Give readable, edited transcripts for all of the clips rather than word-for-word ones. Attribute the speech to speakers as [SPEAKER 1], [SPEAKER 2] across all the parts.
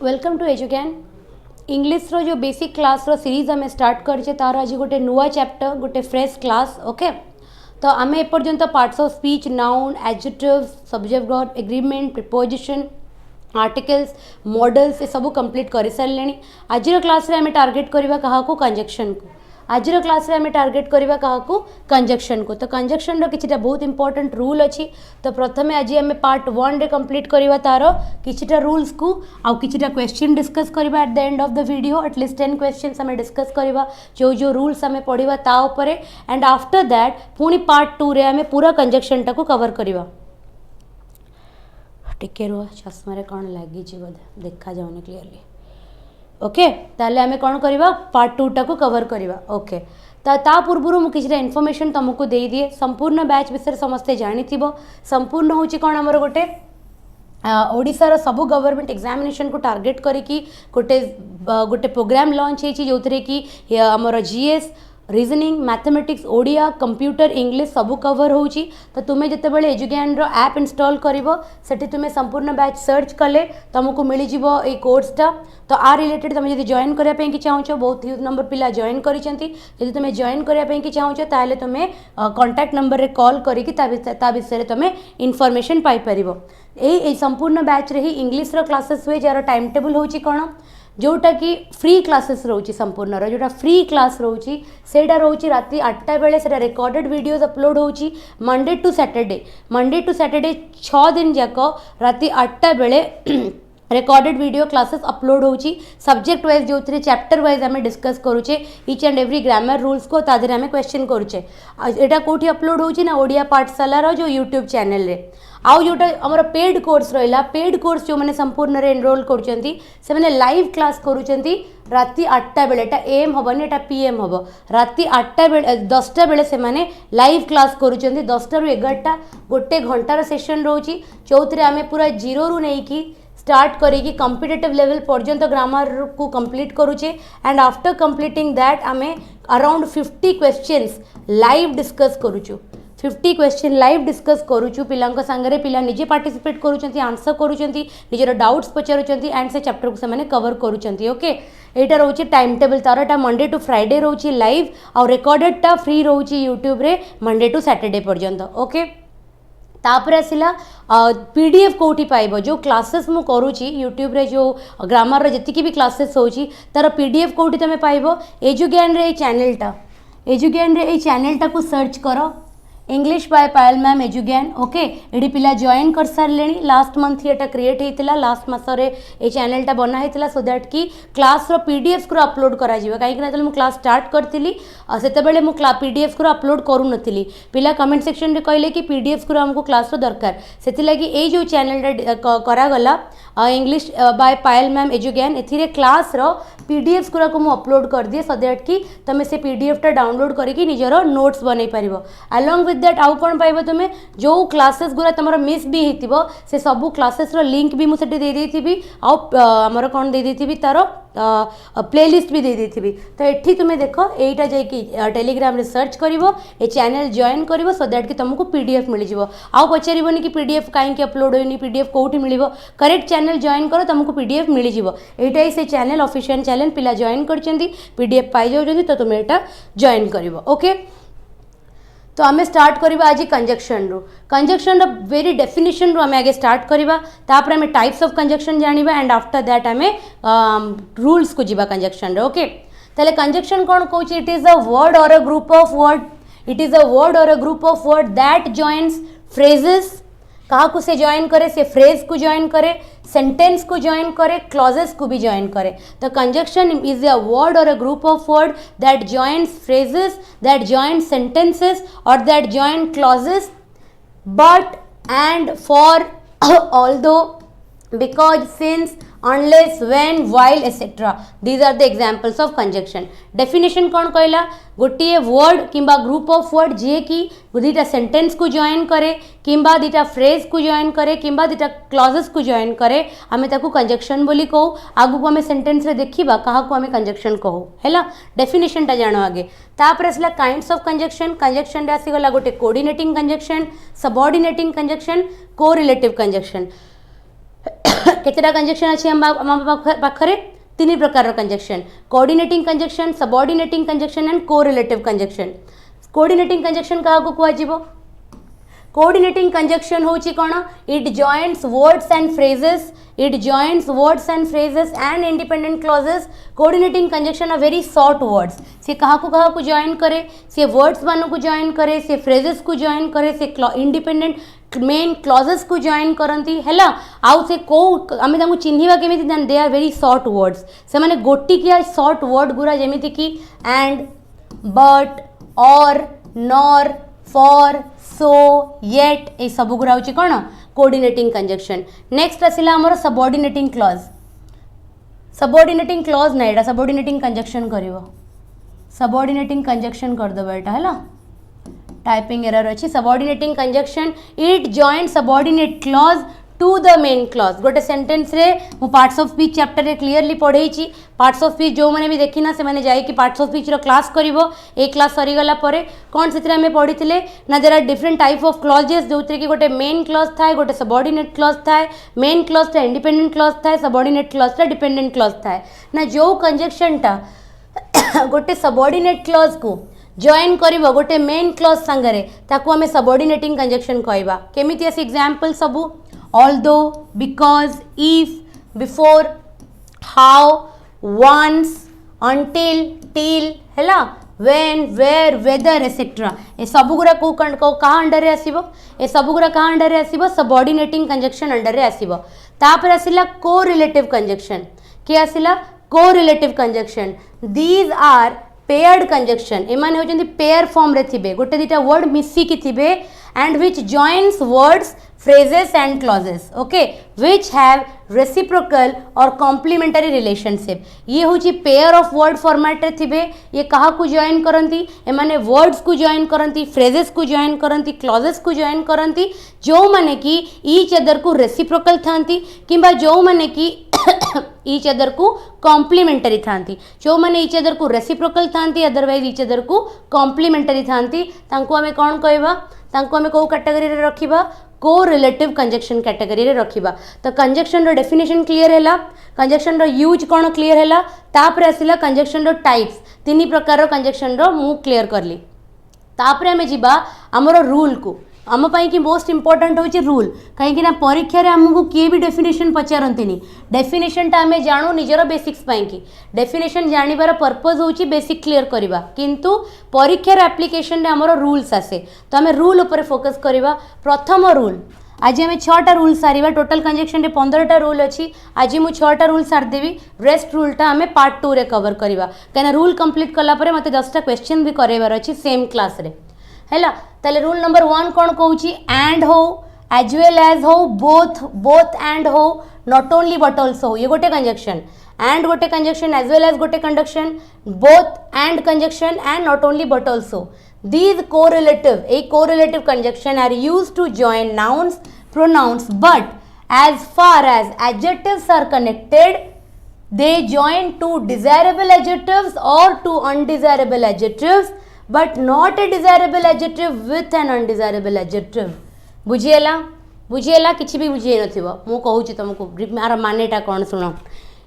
[SPEAKER 1] Welcome to एजुकेन English रो जो basic class रो series आम स्टार्ट करछे तार आज गोटे नुआ चैप्टर गोटे फ्रेश क्लास ओके। तो आम एपर्यंत parts of speech noun adjectives subject verb agreement preposition articles modals ये सब कंप्लीट कर सारे। आज क्लास रे आम टार्गेट करवा क्या कंजक्शन को आज क्लास रे आम टार्गेट करवा क्या कंजक्शन को। तो कंजक्शन किसी बहुत इंपोर्टेंट रूल अच्छी। तो प्रथम आज आम पार्ट 1 रे कंप्लीट करवा तार किछिटा रूल्स को आउ किछिटा क्वेश्चन डिस्कस करवा at the end of the video at least 10 questions आम डिस्कस करवा जो जो रूल्स आम पढ़ा ता उपरे एंड आफ्टर दैट पुणी पार्ट 2 रे आम पूरा कंजक्शन टाको कवर करवा। टिके रुह चश्मा कौन लगी बोधे देखा जाऊनी क्लीयरली ओके। ताले आमे कौन करवा पार्ट 2 टाको कवर करवा ओके। ता पूर्व मुझे इनफॉरमेशन तुमको दे दिए संपूर्ण बैच विषय समस्ते जानी संपूर्ण हूँ कौन आमर गोटे ओडिशार सबू गवर्नमेंट एग्जामिनेशन को टार्गेट करिकी गोटे गोटे प्रोग्राम लॉन्च होती जो थे कि आमर GS reasoning mathematics Odia computer English सबू कवर होची। तो तुम्हें जिते बड़े एजुज्ञान रो ऐप इंस्टॉल करिवो सेठी तुम्हें संपूर्ण बैच सर्च कले तुमको मिल जिवो ए कोर्सटा। तो आ रिलेटेड तुम जब जॉइन करने चाहो बहुत ह्यूज नंबर पिला जॉइन करिसेंती यदि तुम्हें जॉइन करने चाहो ताले तुम्हें कांटेक्ट नंबर रे कॉल करिकी ता विषय तुम्हें इनफॉरमेशन पाई परिवो। ए संपूर्ण बैच रे ही इंग्लिश रो क्लासेस हुए जार टाइम टेबल होची कोन जोटा कि फ्री क्लासेस रोची संपूर्ण जोटा फ्री क्लास रोची सेटा रोची राति 8टा बेले सेटा रिकॉर्डेड वीडियोस अपलोड होची मंडे टू सैटरडे 6 दिन जाक राति 8टा बेले रिकॉर्डेड वीडियो क्लासेस अपलोड होची सब्जेक्ट वाइज जो थे चैप्टर वाइज आम डिस्कस करुचे each and every grammar rules को तादरे आम क्वेश्चन करुचे। एटा कोठी अपलोड होची ना ओडिया पाठशाला जो यूट्यूब चैनल रे आउ जोटा आमर पेड कोर्स रहा पेड कोर्स जो मैंने संपूर्ण रे एनरोल कर लाइव क्लास करुँच राति 8टा बेले एटा एम हेनी एटा पीएम हम राति 8टा बेले 10टा बेले से माने लाइव क्लास करुँच 10टा रु 11टा गोटे घंटार सेशन रोची जो आम पूरा जीरो रु नहीं स्टार्ट करेगी कॉम्पिटिटिव लेवल पर्यंत ग्रामर को कंप्लीट करुचे एंड आफ्टर कंप्लीटिंग दैट आमे अराउंड 50 क्वेश्चंस लाइव डिस्कस करुचु 50 क्वेश्चन लाइव डिस्कस करुचु पिलांको संगरे पिला निजे पार्टिसिपेट करुचंती आंसर करुचंती निजर डाउट्स पचारुचंती एंड से चैप्टर को से कवर करुचंती ओके। एटा रोची टाइम टेबल तार एटा मंडे टू फ्राइडे रोची लाइव और रिकॉर्डेड टा फ्री रोची यूट्यूब रे मंडे टू सैटरडे पर्यंत ओके। तापर आसला पीडीएफ कोठी पाइबो जो क्लासेस मु करूची यूट्यूब रे जो ग्रामर रे जति भी क्लासेस होची तार पीडीएफ कोठी तमे पाइबो एजुज्ञान रे चैनल टा को सर्च करो English by Payal ma'am Edugyan okay. ये पिला जॉइन कर सारे लास्ट मंथ ही क्रिएट होता लास्ट मसरे ये चैनल टा बना होता सो दैट कि क्लास रो पीडीएफ को अपलोड करा कहीं मुझे क्लास स्टार्ट करी से मुझे पीडीएफ को अपलोड करूँ पिला कमेंट सेक्शन रे कहले कि पीडीएफ को हमको क्लास रो दरकार से लगी ये जो चैनल करागला English by Payal ma'am Edugyan ए क्लास रो पीडीएफ गुरा को अपलोड कर दिए सो दैट कि तुम से पीडीएफ टा डाउनलोड करके निजर नोट्स बन पार अलोंग विथ दैट आउ कौन पाइब तुम्हें जो क्लासेस गुरा तुम मिस भी होती से सबू क्लासेस रो लिंक भी मुझे दे देथि आमर कौन दे देथि तार प्लेलिस्ट भी दे देथि। तो ये तुम्हें देख यहीटा जा टेलीग्राम रे सर्च करिवो ए चैनल जॉइन करिवो सो दैट कि तुमको पीडीएफ मिल जिवो आउ पचारिबोनी कि पीडीएफ कहीं अपलोड होनी पीडीएफ कोठी मिलिवो करेक्ट चैनल जॉइन करो तुमको पीडीएफ मिल जिवो एटा ही से चैनल ऑफिशियल चैनल पिला जॉइन करचंदी पीडीएफ पाई जाउचंदी तो तुम एटा जॉइन करिवो ओके। तो आम स्टार्ट करवा आज कंजक्शन वेरी डेफिनेशन रू आम आगे स्टार्ट करवा तापर आम टाइप्स ऑफ कंजक्शन जानिबा एंड आफ्टर दैट आम रूल्स को जीवा कंजक्शन रे ओके। ताले कंजक्शन कौन कहूँ it is a word or a group of word that joins phrases कहा को से जॉइन करे से फ्रेज को जॉइन करे सेंटेंस को जॉइन करे क्लॉजेस को भी जॉइन करे। तो conjunction is a word or a group of word that joins phrases that join sentences or that join clauses but and for although because since unless when while etc these are the examples of conjunction। definition कौन कहला गोटे word किंबा group of word जे कि दीटा sentence को join करे किंबा दीटा phrase को join करे किंबा दीटा क्लॉजेस को जॉइन करे आमे ताकू कंजक्शन बोली कहू आगु को आमे सेंटेंस रे देखिबा कहा को आमे कंजक्शन कहू हैला डेफिनेशन टा जानो आगे। तापर असला काइंड्स ऑफ कंजक्शन रे आसी गला गोटे coordinating conjunction subordinating conjunction correlative conjunction केतेटा कंजक्शन अछि हम पाखरे तीन प्रकार conjunction coordinating conjunction subordinating conjunction and correlative conjunction coordinating conjunction का को कुआजिबो कोऑर्डिनेटिंग कंजक्शन होची कोन it joints words and phrases and independent clauses coordinating conjunction are very short words से कहा को जॉइन करे से वर्ड्स मान को जॉइन करे से फ्रेजेस को जॉइन करे से इंडिपेंडेंट मेन क्लॉजेस को जॉइन करती है आउ से को आम तांको चिन्हिबा केमिति they are very short words से माने गोटिकिया शॉर्ट वर्ड गुरा जेमिति कि and but or nor for so yet ए सब गुरा होची कोन कोऑर्डिनेटिंग कंजक्शन नेक्स्ट आसिला हमर सबऑर्डिनेटिंग क्लॉज ना एटा सबऑर्डिनेटिंग कंजक्शन करिवो सबऑर्डिनेटिंग कंजक्शन कर दबो एटा हैला टाइपिंग एरर अच्छी subordinating conjunction it joint subordinate clause to the main clause गोटे सेंटेंस रे मु पार्ट्स ऑफ स्पीच चैप्टर रे क्लियरली पढ़ेछि पार्ट्स ऑफ स्पीच जो माने भी देखिना से माने जाई कि पार्ट्स ऑफ स्पीच रो क्लास करिवो ए क्लास सरी गला परे कोन सेतरे हमें पढ़िथिले ना there are different type of clauses जोतरे कि गोटे मेन क्लॉज थाए गोटे सबऑर्डिनेट क्लॉज थाए मेन क्लॉज ता इंडिपेंडेंट क्लॉज थाए सबऑर्डिनेट क्लॉज ता डिपेंडेंट क्लॉज थाए ना जो कंजक्शन टा गोटे सबऑर्डिनेट क्लॉज को जॉइन करिवो गोटे मेन क्लॉज संगरे ताकू हमें सबऑर्डिनेटिंग कंजक्शन कहबा केमिति एस एग्जांपल सबु although because if before how once until till हैला when where whether etc ए सब गुरा को कहा अंडर रे आसीबो ए सब गुरा कहा अंडर रे आसीबो सबऑर्डिनेटिंग कंजक्शन अंडर रे आसीबो तापर आसीला कोरिलेटिव कंजक्शन के आसीला correlative conjunction these are paired conjunction एमाने होचंदी पेयर फॉर्म रे थिबे गोटे दिटा वर्ड मिसी की थिबे and which joins words phrases and clauses okay which have reciprocal or complementary relationship ये होची pair of word format रे थिबे ये कहा को join करंती ए माने words को join करंती phrases को join करंती clauses को join करंती जो माने कि each other को reciprocal थांती किंबा जो माने कि each other को complementary थांती जो माने each other को reciprocal थांती otherwise each other को complementary थांती तांको हमें कौन कहबा तांको हमें को कैटेगरी रे रखिबा कोरिलेटिव कंजक्शन कैटेगरी रे रखिबा तो कंजक्शन रो डेफिनेशन क्लियर हैला कंजक्शन रो यूज कोन क्लियर हैला तापर आसिला कंजक्शन रो टाइप्स तीन प्रकार रो कंजक्शन रो मु क्लियर करली तापर हमें जिबा हमरो रूल को आम कि मोस्ट इंपोर्टेंट होची रूल कहीं ना परीक्षा रे हमको किए भी डेफिनेशन पचारंतिनी डेफिनेशन टा आम जानू निजर बेसिक्स कि डेफिनेशन जानिबार पर्पज होची बेसिक क्लियर करवा किंतु परीक्षार एप्लिकेशन रे हमरो रूल्स आसे तो आम रूल ऊपर फोकस करवा प्रथम रूल आज आम 6टा रूल सारिबा टोटल कंजक्शन रे 15टा रूल अच्छी आज मु 6टा रूल सारदेवी रेस्ट रूलटा आम पार्ट 2 रे कवर करवा कहीं रूल कंप्लीट कला परे मते 10टा क्वेश्चन भी करेबार अच्छी सेम क्लास रे हैला ताले रूल नंबर 1 कौन कहूची एंड हो एज वेल एज हो बोथ एंड हो नॉट ओनली बट ऑल्सो हो ये गोटे कंजक्शन एंड गोटे कंजक्शन एज वेल एज गोटे conjunction both and conjunction and not only but also these correlative conjunction are used to join nouns pronouns but as far as adjectives are connected they join two desirable adjectives or two undesirable adjectives but not a desirable adjective with an undesirable adjective बुझीला किछि भी बुझी नथिबो मु कहूची तुमको मार मानेटा कोन सुनो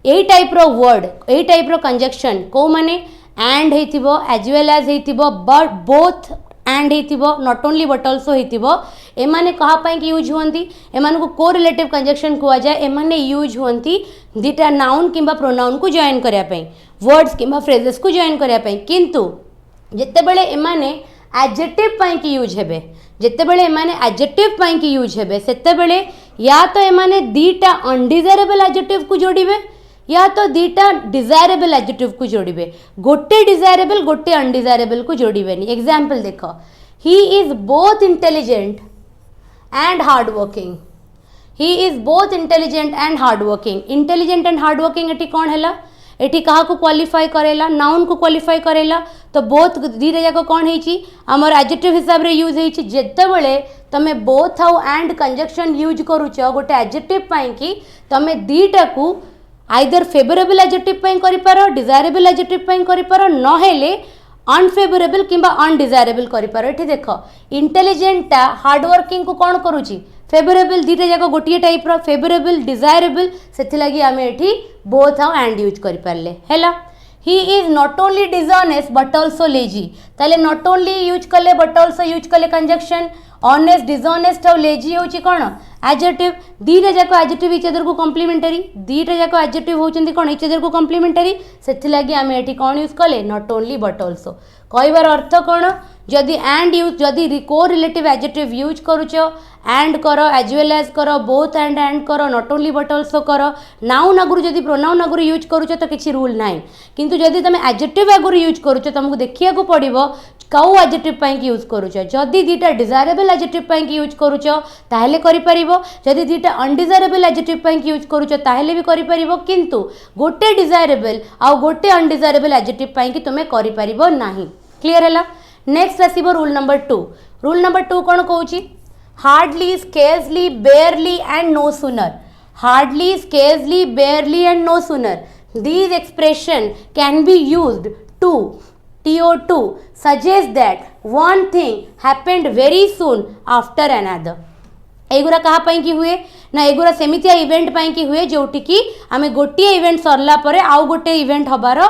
[SPEAKER 1] एई टाइप रो वर्ड एई टाइप रो कंजक्शन को माने एंड हेतिबो एज वेल एज हेतिबो बट बोथ एंड हेतिबो नॉट ओनली बट आल्सो हेतिबो एमाने कहा पई कि यूज होंती एमान को कोरिलेटिव कंजक्शन कुआ जाए एमाने यूज होंती दिटा नाउन किंबा प्रोनाउन को जॉइन करिया पई वर्ड्स किंबा फ्रेजेस को जॉइन करिया पई किंतु जेते बेले एमाने एडजेक्टिव पई कि यूज हेबे जेते बेले एमाने एडजेक्टिव पई कि यूज हेबे सेते बेले या तो एमाने दीटा अनडिजायरेबल एडजेक्टिव को जोड़िबे या तो दीटा डिजायरेबल एडजेक्टिव को जोड़िबे गोटे डिजायरेबल गोटे अनडिजायरेबल को जोड़िबेनी एग्जांपल देखो he is both intelligent and hard working he is both intelligent and hard working intelligent and hard working eighty कौन हैला एटी कहा को क्वालिफाई करेला नाउन को क्वालिफाई करेला तो बोथ दीटा जाक कौन है आमर एडजेक्टिव हिसाब रे यूज है जेते बेले तमे बोथ आउ एंड कंजक्शन यूज करूच गोटे एडजेक्टिव पई कि तमे दीटा को आइदर फेवरेबल एडजेक्टिव पई करि पारो डिजायरेबल एडजेक्टिव पई करि पारो न हेले अनफेवरेबल किंबा अनडिजायरेबल करि पारो एठी देखो इंटेलिजेंट टा हार्ड वर्किंग को कौन करूची फेवरेबल दीटा जाक गोटे टाइप रो फेवरेबल डिजायरेबल से लगी आम ये बोथ आउ एंड यूज कर पारे है he is not only dishonest but also lazy ताले नॉट ओनली यूज कले बट ऑल्सो यूज कले कंजक्शन ऑनेस्ट डिसऑनेस्ट और लेजी होची कौन एडजेक्टिव दीटा जाक एडजेक्टिव इच अदर को कॉम्प्लीमेंटरी दीटा जाक एडजेक्टिव होचंती कौन इच अदर को कॉम्प्लीमेंटरी से लगी आम ये कौन यूज कले नॉट ओनली बट ऑल्सो कहबार अर्थ कौन जदि एंड यूज जदि को रिलेटिव एडजेक्टिव यूज करुच एंड कर एज वेल एज कर बोथ एंड कर नॉट ओनली बट ऑल्सो कर नाउन आगुरी जदि प्रोनाउन आगुरी यूज करुच तो किसी रूल ना किंतु जदि तुम एडजेक्टिव आगुरी यूज करुच तुमको देखिया को पड़ो कौ एडजेक्टिव पाई यूज करुच जदि दीटा डिजायरेबल एडजेक्टिव पाई यूज करुच ताहेले करि परिबो जदि दीटा अनडिजायरेबल एडजेक्टिव पाई यूज करुच ताहेले भी करि परिबो किंतु गोटे डिजायरेबल आ गोटे अनडिजायरेबल एडजेक्टिव पाई तुमे करि परिबो नाही क्लियर है नेक्स्ट आसीबो रूल नंबर 2 कौन कहूची hardly scarcely barely and no sooner hardly scarcely barely and no sooner these expression can be used to to suggest that one thing happened very soon after another एगुरा कहा पाई कि हुए ना एगुरा सेमितिया event पाई कि हुए जोटी कि आमे गोटे इवेंट सरला परे आउ गोटे इवेंट हबार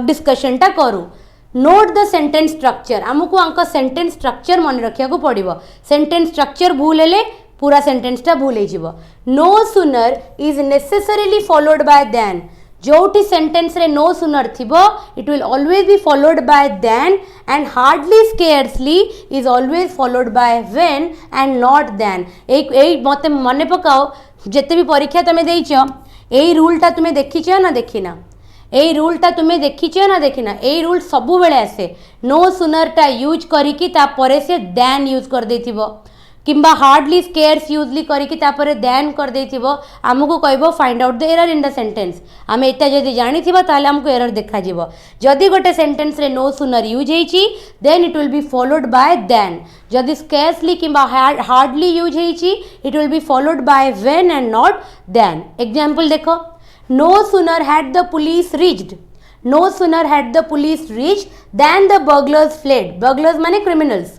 [SPEAKER 1] डिस्कशन टा करू नोट द सेंटेंस स्ट्रक्चर आमको आंका सेंटेंस स्ट्रक्चर मन रखिया को पड़िबो सेंटेंस स्ट्रक्चर भूल हेले पूरा सेंटेंस टा भूल हो no sooner is necessarily followed by then जोटी सेंटेंस रे नो सूनर थिबो it will always be followed by then and hardly scarcely is always followed by when and not then एक मते मने पकाओ जेते भी परीक्षा तमे देइछो एई रूलटा तुमे देखिछो ना देखिना एई रूलटा तुमे देखिछो ना देखिना एई रूल सबु बेले आसे नो सूनर टा यूज करिकी ता परे से देन यूज कर देथिबो किंबा हार्डली स्केर्स यूजली करिकी तापरे देन कर देथिबो आमको कहबो find out the error in the sentence आम एटा जदि जानिथिबो ताले हमको एरर देखा जिवो जदि गोटे सेंटेंस रे नो सूनर यूज हेची then it will be followed by then जदि स्केर्सली किंबा हार्डली यूज हेची it will be followed by when and not then example देखो no sooner had the police reached no sooner had the police reached then the burglars fled burglars माने criminals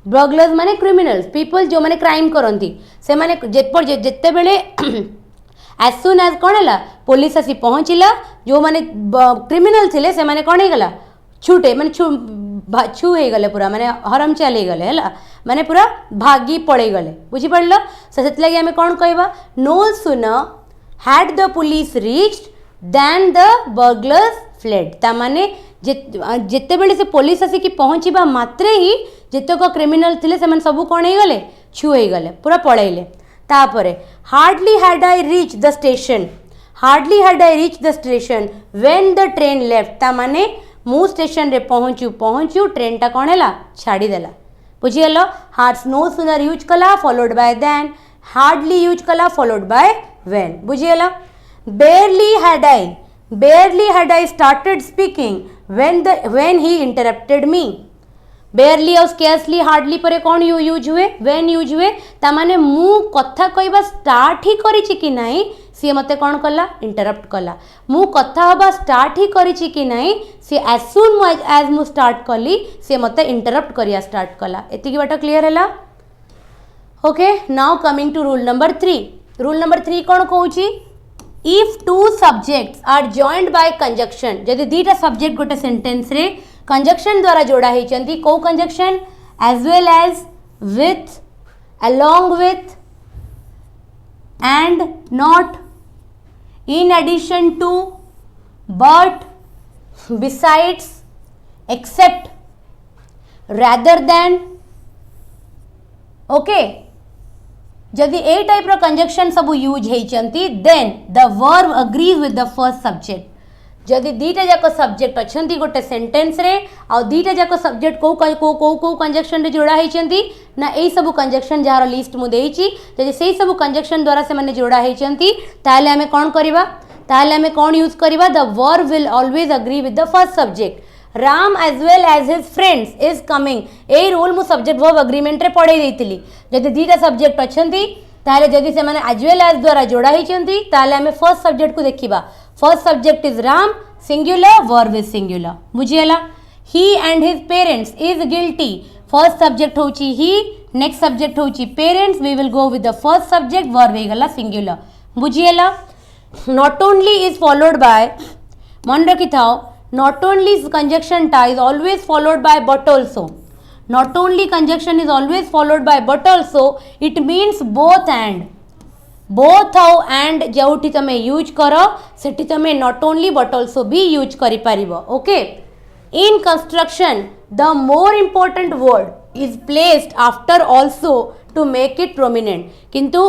[SPEAKER 1] burglars माने criminals people जो माने crime करती से माने जिते बेले एज सुन एज कौन है पुलिस आसी पहुँचला जो माने क्रिमिनल थिले से माने कौन होगला छूटे माने छू हो गले पूरा माने हरम चाल गले है माने पूरा भागी पड़े गले बुझीपार से लगे आम कौन कहवा no sooner had the police reached then the burglars fled ता माने जिते बेले से पुलिस आसिकी पहुँचवा मात्रे ही जितक क्रिमिनल थिले से सब कौन हो गले छू हो गले पूरा पलैले तापरे hardly had I reach the station hardly had I reach the station when the train left ता माने मु स्टेशन रे पहुँचू ट्रेन टा कौन है छाड़ीदेला बुझीगल हार्ड नो सूनर यूज कला followed by then hardly use कला फॉलोड बाय व्हेन बुझीगल barely had I started speaking when he interrupted me barely or scarcely hardly पर कौन यूज हुए व्हेन यूज हुए ता माने मु कथा कहबा स्टार्ट ही करिछि कि नाही सी मते कौन कला इंटरप्ट कला मु कथा हबा स्टार्ट ही करिछि कि नाही सी एज सून एज मु स्टार्ट कली सी मते इंटरप्ट करिया स्टार्ट कला एतिकी बाटा क्लियर हैला okay now coming to rule number 3 कौन कहूछि if two subjects are joined by conjunction जदि दीटा सब्जेक्ट गोटे सेंटेंस रे कंजक्शन द्वारा जोड़ा होती कौ conjunction as well as with along with and not in addition to but besides except rather than okay जदि ए टाइप रो कंजक्शन सब यूज होती then the verb agrees with the first subject जदि दीटा जाक सब्जेक्ट अच्छा गोटे सेंटेंस रे आ दीटा जाक सब्जेक्ट कौ कंजक्शन रे जोड़ा होती ना यही सब कंजक्शन जार लिस्ट मुझे जदि से सब कंजक्शन द्वारा से मैंने जोड़ा होती ताहले आमे कौन करवा ताहले आमे कौन यूज करवा the verb will always agree with the first subject Ram as well as his friends is coming यही रूल मु सब्जेक्ट वर्ब अग्रीमेंट रे पढ़े देती जदि दीटा सब्जेक्ट अच्छा ताहले जदि से मैंने एज वेल एज द्वारा जोड़ा होती ताहले आमे फर्स्ट सब्जेक्ट को देखा first subject is Ram singular verb is singular बुझीगला he and his parents is guilty first subject होची ही नेक्स्ट सब्जेक्ट होची parents we will go with the first subject verb हे गला सिंगुलर बुझिएला not only is followed by मन रखी थाओ not only conjunction टा is always followed by but also not only conjunction is always followed by but also it means both and जोठी तमे use करो सेठी तमे not only but also भी use करि परिबो okay in construction the more important word is placed after also to make it prominent किंतु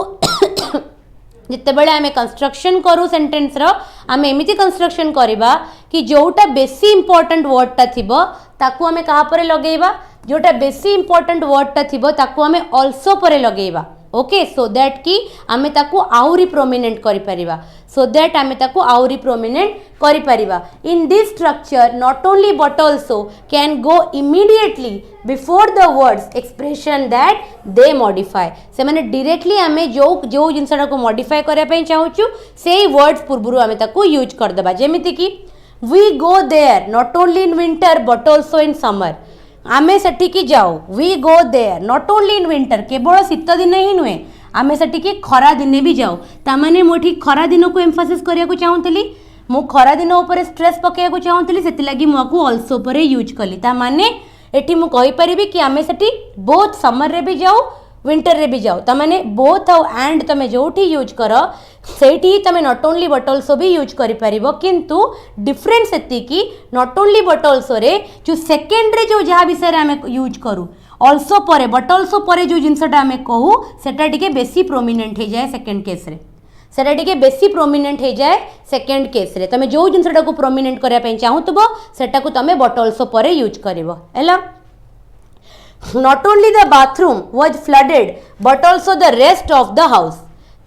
[SPEAKER 1] जितेबले आमे construction करू sentence रो आमे एमिति कंस्ट्रक्शन करिबा कि जोटा बेसी इंपोर्टेंट वर्ड ता थिबो ताकू आमे कहा परे लगेइबा जोटा बेसी इंपोर्टेंट वर्ड ता थिबो ताकू आमे ऑल्सो परे लगेइबा ओके सो दैट कि आमे ताकू आउरी प्रोमिनेंट करि परिबा सो दैट आमे ताकू आउरी प्रोमिनेंट करि परिबा in this structure not only but also can go immediately before the words expression that they modify से माने डायरेक्टली आमे जो जो जिनसटा को मॉडिफाई करिया पई चाहूछु सेही वर्ड्स पूर्वरु आमे ताकू यूज कर देबा जेमिति कि we go there not only in winter but also in summer आमे सेठिकी जाऊ we go there not only in winter केवल शीत दिन ही नुहे आमे सेठिकी खरा दिने भी जाऊ तामाने मोठी खरा दिन को एम्फासिस करिया को चाहूतली मु खरा दिन ऊपर स्ट्रेस पकेया को चाहूतली सेति लागि मु को ऑल्सो पर यूज कली तामाने एठी मु कहि परिबी कि आमे सेठी बोथ समर रे भी जाऊ विंटर रे भी जाऊ तामाने बोथ आउ एंड तमे जोठी यूज करो सेठी तमे नॉट ओनली बट ऑल्सो भी यूज करि परिबो किंतु डिफरेंस एति कि नॉट ओनली बट ऑल्सो रे जो सेकंड रे जो जहा विषय रे हमें यूज करू ऑल्सो परे बट ऑल्सो परे जो जिनसटा हमें कहू सेटा टिके बेसी प्रोमिनेंट हे जाए सेकंड केस रे सेटा टिके बेसी प्रोमिनेंट हे जाए सेकंड केस रे तमे जो जिनसटा को प्रोमिनेंट करिया पई चाहूतबो सेटा को तमे बट ऑल्सो परे यूज करिवो एला not only the bathroom was flooded but also the rest of the house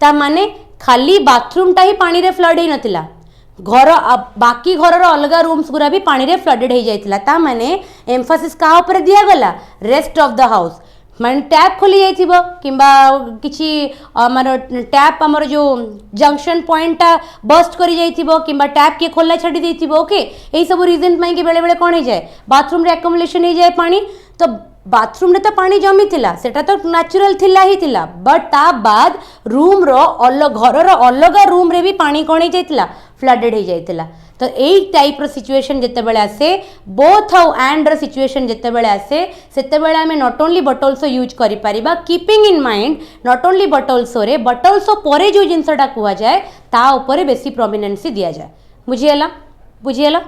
[SPEAKER 1] ता माने खाली बाथरूम टा ही पानी रे फ्लड ही नथिला घर बाकी घर रो अलगा रूम्स गुरा भी पानी रे फ्लडेड हो जाइतिला ता माने एम्फासिस का ऊपर दिया गला रेस्ट ऑफ द हाउस माने टैप खोली जाइथिबो किंबा किछि हमर टैप हमर जो जंक्शन पॉइंट ता बस्ट करी जाइथिबो किंबा टैप के खोला छडी देथिबो ओके एई सब रीजन माई के बेले बेले कोन हो जाए बाथरूम रे एक्युमुलेशन हो जाए पानी तो बाथरूम रे तो पानी जमी थिला सेटा तो नेचुरल थिला ही थिला बट ता बाद रूम रो घर रो अलगा रूम रे भी पानी कोन हो जाइतिला फ्लडेड हो जाइतिला तो एई टाइप रो सिचुएशन जते बेले आसे बोथ हाउ एंड रो सिचुएशन जते बेले आसे सेते बेले हमें not only but also use करि परिबा keeping in mind not only but also रे बट आल्सो परे जो जिंसटा कुआ जाए ता ऊपर बेसी प्रोमिनेंसी दिया जाए बुझिएला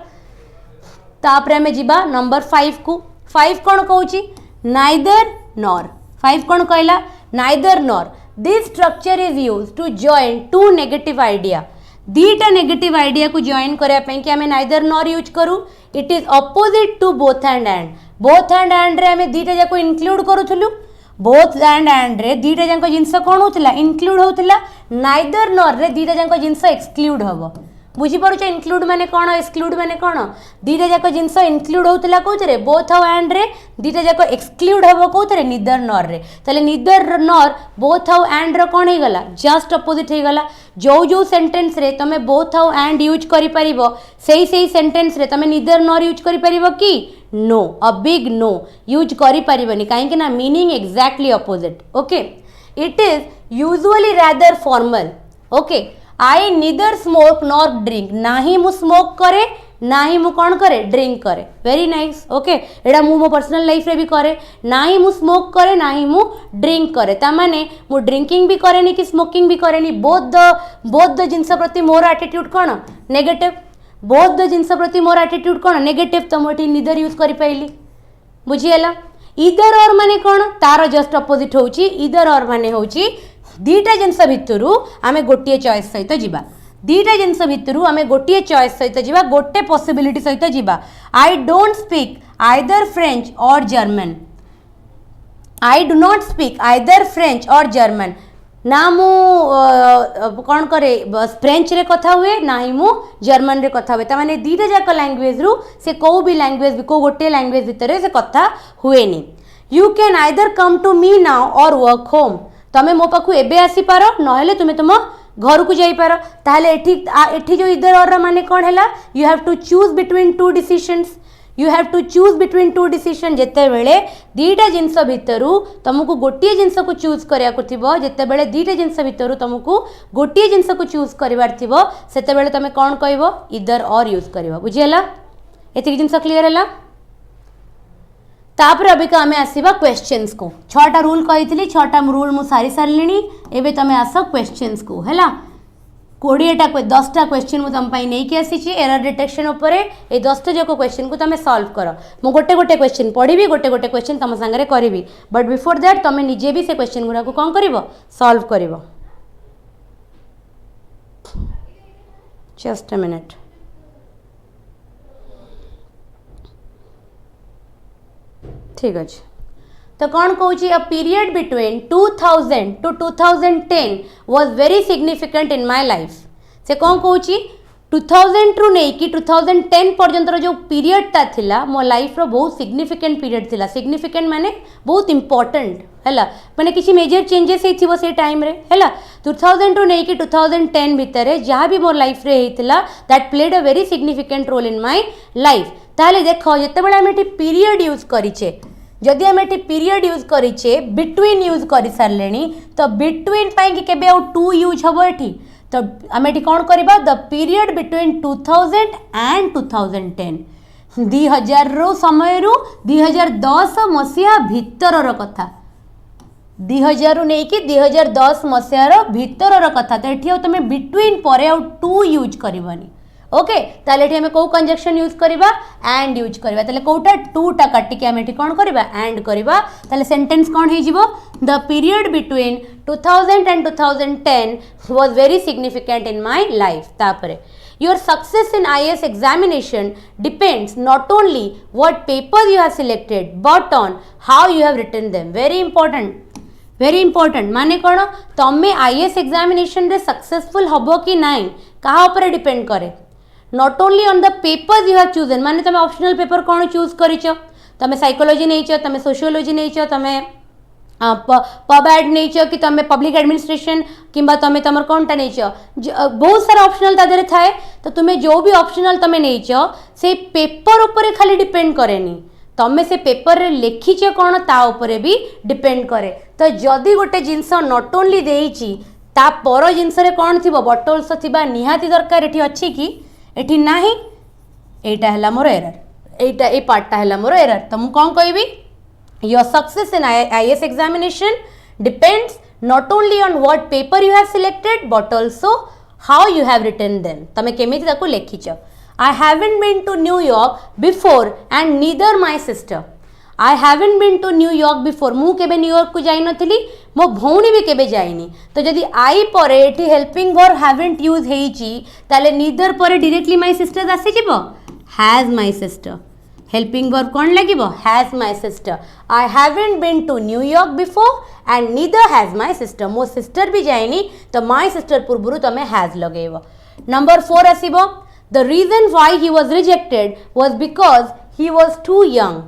[SPEAKER 1] तापरे हमें जिबा नंबर 5 को 5 कोन कहूची नाइदर नॉर 5 कोन कहला neither nor this structure is used to join two negative idea दीटा नेगेटिव आइडिया को जॉइन करिया पई कि हमें नाइदर नॉर यूज करू it is opposite to both and and रे हमें दीटा जाको इंक्लूड करूथलु बोथ एंड रे दीटा जाको जिंस कोन होतला इंक्लूड होतला नाइदर नॉर रे दीटा जाको जिंस एक्सक्लूड हबो बुझी पारुछ इंक्लूड माने कोन एक्सक्लूड माने कोन दीटा जाको जिंस इंक्लूड होतला कोथरे बोथ हाउ एंड रे दीटा जाको एक्सक्लूड हबो कोथरे निदर नॉर रे तले निदर नॉर बोथ हाउ एंड रो कोन हे गला जस्ट अपोजिट हे गला जो सेंटेंस रे तमे बोथ हाउ एंड यूज करि परिबो सेही सेंटेंस रे तमे निदर नॉर यूज करि परिबो कि no a big no use करि परिबोनी काहे कि ना meaning exactly opposite okay it is usually rather formal okay I neither smoke nor drink ना ही मु स्मोक करे ना ही मु कौन करे ड्रिंक करे वेरी नाइस ओके एडा मु मो पर्सनल लाइफ रे भी करे ना ही मु स्मोक करे ना ही मु ड्रिंक करे ता माने मु ड्रिंकिंग भी करेनी कि स्मोकिंग भी करेनी बोथ द जिंस प्रति मोर एटीट्यूड कोन नेगेटिव बोथ द जिंस प्रति मोर एटीट्यूड कोन नेगेटिव तो मोटी नीदर यूज करि पाइली बुझिएला ईदर और माने कोन तार जस्ट अपोजिट होउची ईदर और माने होउची दीटा जिनस भितरु आमे गोटिए चॉइस सहित जिबा दीटा जिनस भितरु आमे गोटिए चॉइस सहित जिबा गोटे पॉसिबिलिटी सहित जिबा I don't speak either French or German I do not speak either French or German ना मु कौन करे फ्रेंच रे कथा हुए ना ही मु जर्मन रे कथा हुए माने दीटा जाक लैंग्वेज रु से को भी लैंग्वेज को गोटे लैंग्वेज भितर से कथा हुए नी you can either come to me now or work home तमे मो पाखु एबे आसी पारो नहेले तुमे तुम घर को जाई पारो ताहले एठी जो इधर और माने कोन हैला you have to choose between two decisions you have to choose between two decision जिते बेले दीटा जिनस भितर तुमको गोटे जिनस को चूज करिया को जिते बेले दीटा जिनस भितर तुमको गोटे जिनस को चूज करिवार थिबो सेते बेले तमे कोन कहबो इधर और यूज करिवो बुझियला एतिक जिनस क्लियर हला तापर अबिका आमे आसीबा क्वेश्चंस को 6टा रूल कहितली 6टा रूल मु सारी सारलिनी एबे तमे आस क्वेश्चंस को हैला 20टा 10टा क्वेश्चन मु तम पई नै के आसी एरर डिटेक्शन ऊपर ए 10टा जको क्वेश्चन को तमे सॉल्व करो मु गोटे गोटे क्वेश्चन पढिबी गोटे गोटे क्वेश्चन तम संगे करबी बट बिफोर दैट तमे निजे भी से क्वेश्चन गुरा को कोन करिवो सॉल्व करिवो जस्ट अ मिनट ठीक अच्छे तो कौन कहूँ a period between 2000 to 2010 was very significant in my life से कौन कहूँ 2000 रु नहीं कि 2010 पर्यंत जो पीरियड टा थिला मो लाइफ रो बहुत सिग्निफिकेंट पीरियड थिला सिग्निफिकेंट माने बहुत इंपोर्टेंट हैला माने किसी मेजर चेंजेस हे थिबो से टाइम रे हैला 2000 रु नहीं कि 2010 भितर जहाँ भी मोर लाइफ रे हेतिला that played a very significant role in my life ताले देखो जते बेला हम पीरियड यूज करिचे जदि आम ये पीरियड यूज करिचे बिटवीन यूज कर सारे तो बिटवीन पाई केबे आउ टू यूज हम ये तो आम ये कौन करवा द पीरियड बिटवीन 2000 एंड 2010 2000 रो समय 2010 मसीहा भितर कथा 2000 रु नहीं कि 2010 मसीहार भितर कथा तो ये तुम बिटवीन पर आउ टू यूज करबनी ओके ताले एठी हमें को कंजक्शन यूज करबा एंड यूज करबा ताले कोटा टू टा काटी के हम एठी कोन करबा एंड करबा ताले सेंटेंस कोन हे जिवो the period between 2000 and 2010 was very significant in my life तापरे your success in IAS examination depends not only what papers you have selected but on how you have written them very important माने कोन तमे IAS examination रे successful हबो कि नाही कहा ऊपर डिपेंड करे not only on the papers you have chosen माने तुम ऑप्शनल पेपर कौन चूज करिच तुम साइकोलॉजी नहीं तुम सोशियोलॉजी नहीं तुम पब एड नहीं कि तुम पब्लिक एडमिनिस्ट्रेशन किंबा तुम तुम कौनटा नहीं बहुत सारा ऑप्शनल तादे थाए तो तुम्हें जो भी ऑप्शनल तुम नहीं से पेपर ऊपर खाली डिपेंड करेनी तुम से पेपर रे लिखीच कौन ता ऊपर भी डिपेंड करे तो जदि गोटे जिनस नॉट ओनली देइची ता पर जिनस रे कौन थी बटल्स थिबा निहाती दरकार एठी अच्छी कि एठी नाही एटा हला मोर एरर एटा ए पार्टटा हला मोर एरर तो मु कोन कहबी your success in IAS examination depends not only on what paper you have selected but also how you have written them तमे केमिति ताको लेखिच I haven't been to New York before and neither my sister I haven't been to New York before मु केबे New York को जाई नथिली मो भौणी भी केबे जाइनी तो जदि आई परे एठी हेल्पिंग वर्ब हैवंट यूज हेइची ताले नीदर परे डायरेक्टली माय सिस्टर आसी जिवो has my sister helping verb कोन लागिवो has my sister I haven't been to New York before and neither has my sister मो सिस्टर भी जाइनी तो माय सिस्टर पूर्वरु तमे हैज लगेइबो नंबर 4 आसीबो the reason why he was rejected was because he was too young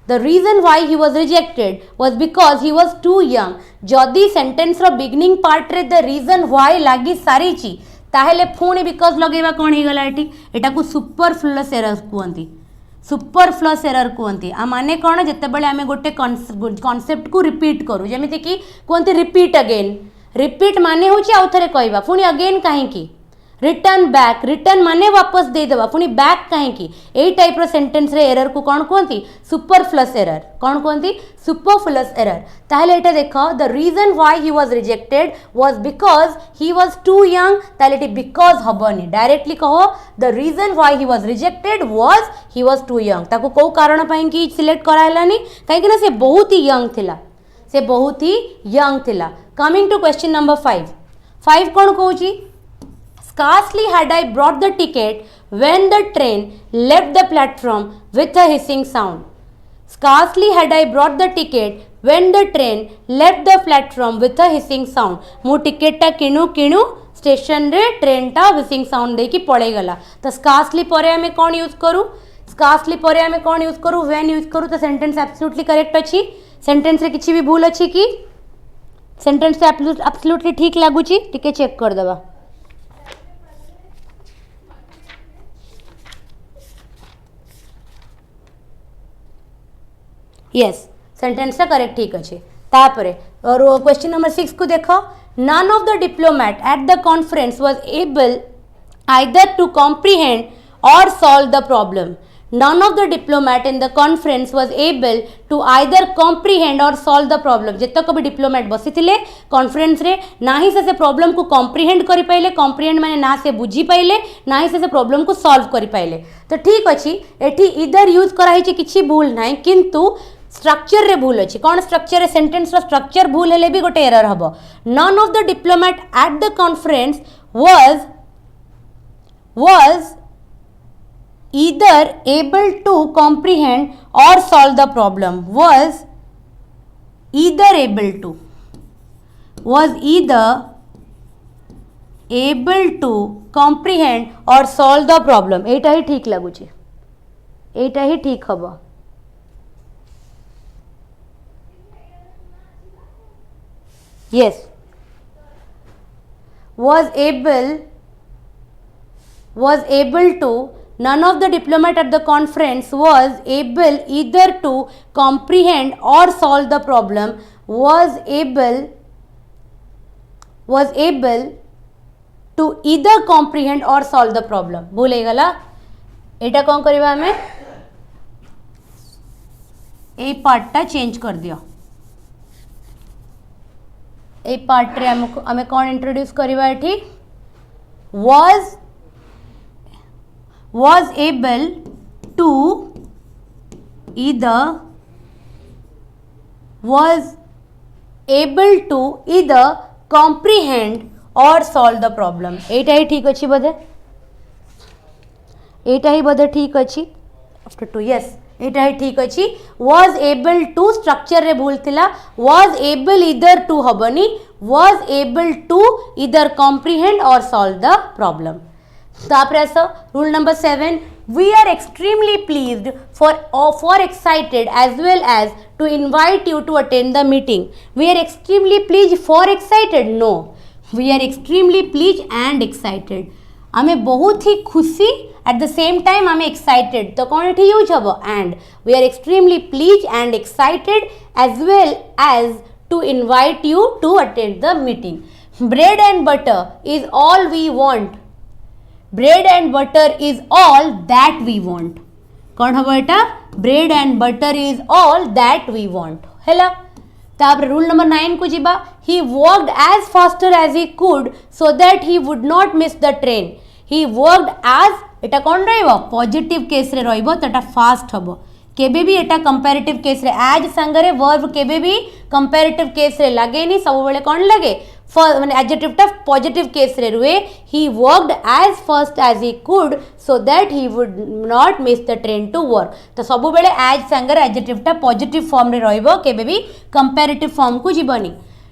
[SPEAKER 1] The reason why he was rejected was because he was too young. जदि sentence रो beginning part रे the reason why लागी सारी ची ताहेले पुणी because लगेबा कोन हे गला एठी एटा को superfluous error कहंती superfluous error कहंती आ माने कोन जते बेले हमें गोटे कांसेप्ट को रिपीट करू जेमिति कि कहंती रिपीट अगेन रिपीट माने होची आउ थरे कहबा पुणी अगेन काहे की रिटर्न बैक रिटर्न माने वापस दे देबा पुणी बैक काहे की एई टाइप रो सेंटेंस रे एरर को कोन कहंती सुपरफ्लुअस एरर कोन कहंती सुपरफ्लुअस एरर ताहले एटा देखो the reason why he was rejected was because he was too young ताहले एटी बिकॉज हबनी डायरेक्टली कहो the reason why he was rejected was he was too young ताको को कारण पई की सिलेक्ट कराइलानी काहे कि ना से बहुत ही यंग थिला से बहुत ही यंग थिला कमिंग टू क्वेश्चन नंबर 5 कोन कहूची Scarcely had I brought the ticket when the train left the platform with a hissing sound. Scarcely had I brought the ticket when the train left the platform with a hissing sound. मु ticket टा किणु station रे train टा hissing sound दे की पड़े गला तो scarcely परे हमें कौन यूज करू scarcely परे हमें कौन यूज करू when यूज करू तो सेंटेंस एब्सोल्युटली करेक्ट अछि सेंटेंस रे किछि भी भूल अछि कि सेंटेंस एब्सोल्युटली ठीक लागुची टिके चेक कर देबा यस सेंटेंस टा करेक्ट ठीक अच्छे तापरे और क्वेश्चन नंबर 6 को देखो none of the diplomat at the conference was able either to comprehend or solve the problem. None of the diplomat in the conference was able to either comprehend or solve the problem. जेतक भी diplomat बसी थिले conference रे ना ही से problem को comprehend करि पाइले comprehend माने ना से बुझी पाइले ना ही से प्रॉब्लम को सॉल्व करि पाइले तो ठीक अछि एठी इधर यूज करा हिची किछि भूल नाही किंतु स्ट्रक्चर रे भूल अछि कोन स्ट्रक्चर रे सेंटेंस रो स्ट्रक्चर भूल हेले भी गोटे एरर हबो none of the diplomat at the conference was either able to comprehend or solve the problem was either able to comprehend or solve the problem एटा ही ठीक लागुची एटा ही ठीक हबो yes was able to none of the diplomat at the conference was able either to comprehend or solve the problem was able to either comprehend or solve the problem भूल गला एटा कौन करबा हमें ए part टा change कर दियो ए part रे हमें कौन इंट्रोड्यूस करबा एठी was able to either comprehend or solve the problem एटा ही ठीक अछि बदे एटा ही बदे ठीक अछि आफ्टर 2 यस एटा ही ठीक अछि was able to स्ट्रक्चर रे भूल थिला was able either to हबनी was able to either comprehend or solve the problem rule number 7 we are extremely pleased for excited as well as to invite you to attend the meeting we are extremely pleased for excited no we are extremely pleased and excited हमें बहुत ही खुशी at the same time हमें excited तो कौन एठी use हबो and we are extremely pleased and excited as well as to invite you to attend the meeting bread and butter is all we want bread and butter is all that we want कौन हम बेटा bread and butter is all that we want हैला तापर rule number 9 को जीबा he walked as faster as he could so that he would not miss the train he walked as एटा कौन रहइबो positive case रे रहइबो तटा fast हबो केबे भी एटा comparative case रे आज संगरे वर्ब केबे भी कंपैरेटिव केस रे लागे नी सब बेले कौन लगे माने एडजेक्टिव टा पॉजिटिव केस रे रुए he walked as fast as he could so that he would not miss the train to work तो सब बेले आज संगरे एडजेक्टिव टा पॉजिटिव फॉर्म रे रहइबो केबे भी कंपैरेटिव फॉर्म को जीवनी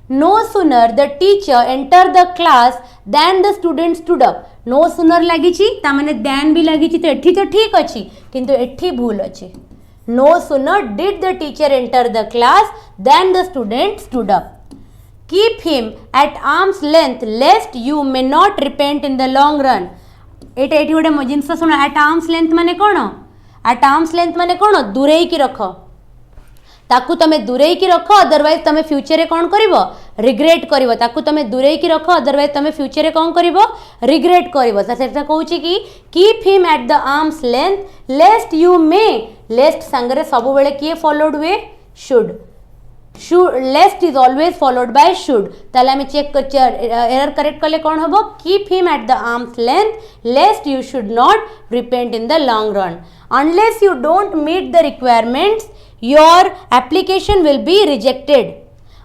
[SPEAKER 1] no sooner the teacher entered the class than the student stood up no sooner लागी छी ता माने than भी लागी छी तो एठी तो ठीक अछि किंतु एठी भूल अछि no sooner did the teacher enter the class than the student stood up keep him at arm's length lest you may not repent in the long run एटा एठी गोटे जिनस सुन at arm's length माने कोन at arm's length माने कोन दूरेई की रख ताकू तमे दूरेई की रख अदरवाइज तमे फ्यूचर रे कोन करिवो रिग्रेट करिवो ताकू तमे दूरेई की रख अदरवाइज तमे फ्यूचर रे कोन करिवो रिग्रेट करिवो सेटा कहूची कि keep him at the arms length lest you may lest संगरे सब बेले किए फॉलोड हुए should lest is always followed by should ताले हमें चेक कर एरर करेक्ट करले कौन हबो keep him at the arms length lest you should not repent in the long run unless you don't meet the requirements your application will be rejected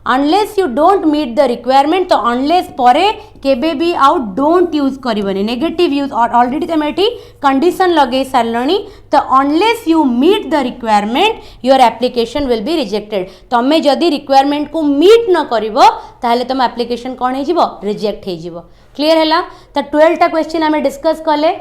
[SPEAKER 1] unless you don't meet the requirement तो unless परे केबे भी आउट don't use करिवनी negative use or already तमे एठी condition लगे सारलणी तो unless you meet the requirement your application will be rejected तमे जदी रिक्वायरमेंट को मीट न करिवो ताले तम एप्लीकेशन कोन हे जिवो रिजेक्ट हे जिवो क्लियर हैला तो 12 टा क्वेश्चन हमें डिस्कस करले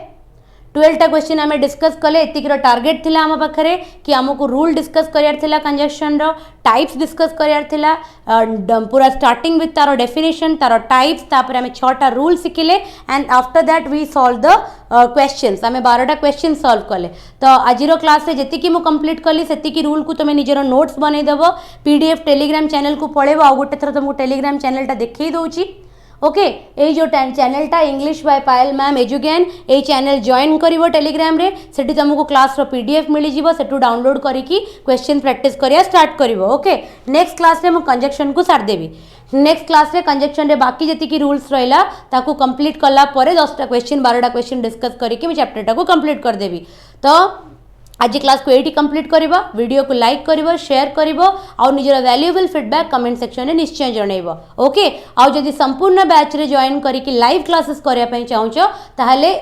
[SPEAKER 1] 12टा क्वेश्चन आम डिस्कस कले एतिकर टार्गेट थिला आम पाखरे कि आमको रूल डिस्कस करियार थिला कंजक्शन रो टाइप्स डिस्कस करियार थिला पूरा स्टार्टिंग विथ तार डेफिनेशन तार टाइप्स तापर आम 6टा रूल शिखिले and after that we solve the questions आम 12टा क्वेश्चन सॉल्व कले तो आज क्लास रे जति मु कंप्लीट कली सेति रूल को तुम निजर नोट्स बनै देबो पीडीएफ टेलीग्राम चैनल को पळेबो आ गोटे थर तुमको टेलीग्राम चैनल टा देखै दउची ओके ये जो चैनल टा इंग्लिश बाय पायल मैम एजुगेन ये चैनल जॉइन करिवो टेलीग्राम रे सेठी तुमको क्लास रो पीडीएफ मिली जीवो सेटू डाउनलोड करिकी क्वेश्चन प्रैक्टिस करिया स्टार्ट करिवो ओके नेक्स्ट क्लास रे मु कंजक्शन को सार देबी नेक्स्ट क्लास रे कंजक्शन रे बाकी जति की रूल्स रहिला ताकू कंप्लीट करला परे 10टा क्वेश्चन 12टा क्वेश्चन डिस्कस करिकी मैं चैप्टर टा को कंप्लीट कर देबी तो आज क्लास को ये कंप्लीट करवा वीडियो को लाइक करिवो शेयर करिवो और निजर वैल्यूएबल फीडबैक कमेंट सेक्शन में निश्चय जनइबो ओके आ जदि संपूर्ण बैच रे जॉइन करिकी लाइव क्लासेस करिया पई चाहूचो ताहले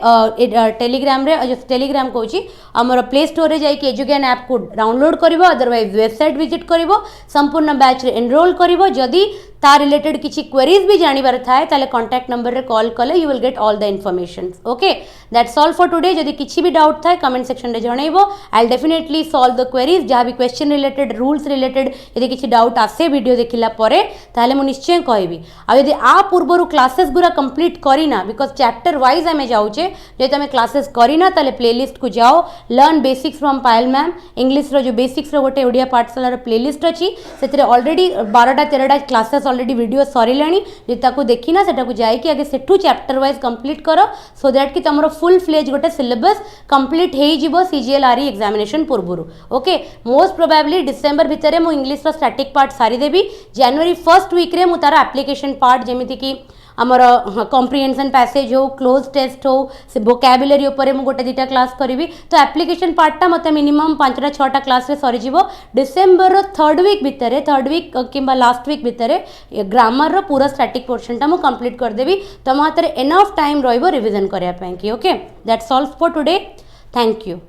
[SPEAKER 1] टेलीग्राम रे टेलीग्राम कहूची हमर प्ले स्टोर रे जाई कि एजुगेन ऐप को डाउनलोड करिवो अदरवाइज वेबसाइट विजिट करिवो संपूर्ण बैच रे एनरोल करिवो जदि ता रिलेटेड किसी क्वेरीज भी जानिबार थाए ताले कांटेक्ट नंबर रे कॉल कले you will get all the information okay that's all for today जदि किसी भी डाउट थाए कमेंट सेक्शन रे जनइबो I will definitely solve the queries जहाँ भी क्वेश्चन रिलेटेड रूल्स रिलेटेड यदि किसी डाउट आसे वीडियो देखिला परे ताले मु निश्चय कहबी आ यदि आ पूर्वरु क्लासेस गुरा कंप्लीट करिना बिकॉज चैप्टर वाइज आमे जाउचे जे तमे क्लासेस करिना ताले प्लेलिस्ट को जाओ learn basics from Payal ma'am English रो जो बेसिक्स रो गोटे ओडिया पाठशाला रो प्लेलिस्ट अछि सेतिरे ऑलरेडी 12टा 13टा क्लासेस ऑलरेडी वीडियो सरिलाणी जे ताको देखिना सेटा को जाई कि आगे सेठू चैप्टर वाइज कंप्लीट करो सो दैट कि तमरो फुल फ्लेज गोटे सिलेबस कंप्लीट हेई जिवो सीजीएलआरई एग्जामिनेशन पूर्वरु ओके मोस्ट प्रोबेबली डिसेंबर भितरे मु इंग्लिश रो स्टैटिक पार्ट सारी देबी जनवरी फर्स्ट वीक रे मु तार एप्लीकेशन पार्ट जेमिति कि आमर कॉम्प्रिहेंशन पैसेज हो क्लोज टेस्ट हो से वोकैबुलरी ऊपर मु गोटे 2टा क्लास करी तो एप्लीकेशन पार्टा मते मिनिमम 5टा 6टा क्लास रे सरी जीवो डिसेंबर रो 3rd वीक भितरे 3rd वीक किंबा लास्ट वीक भितरे ग्रामर रो पूरा स्टैटिक पोर्शन टा मु कंप्लीट कर देबी तो हाथ रे एनफ टाइम रहइबो रिवीजन करिया पई कि okay that's all for today thank you.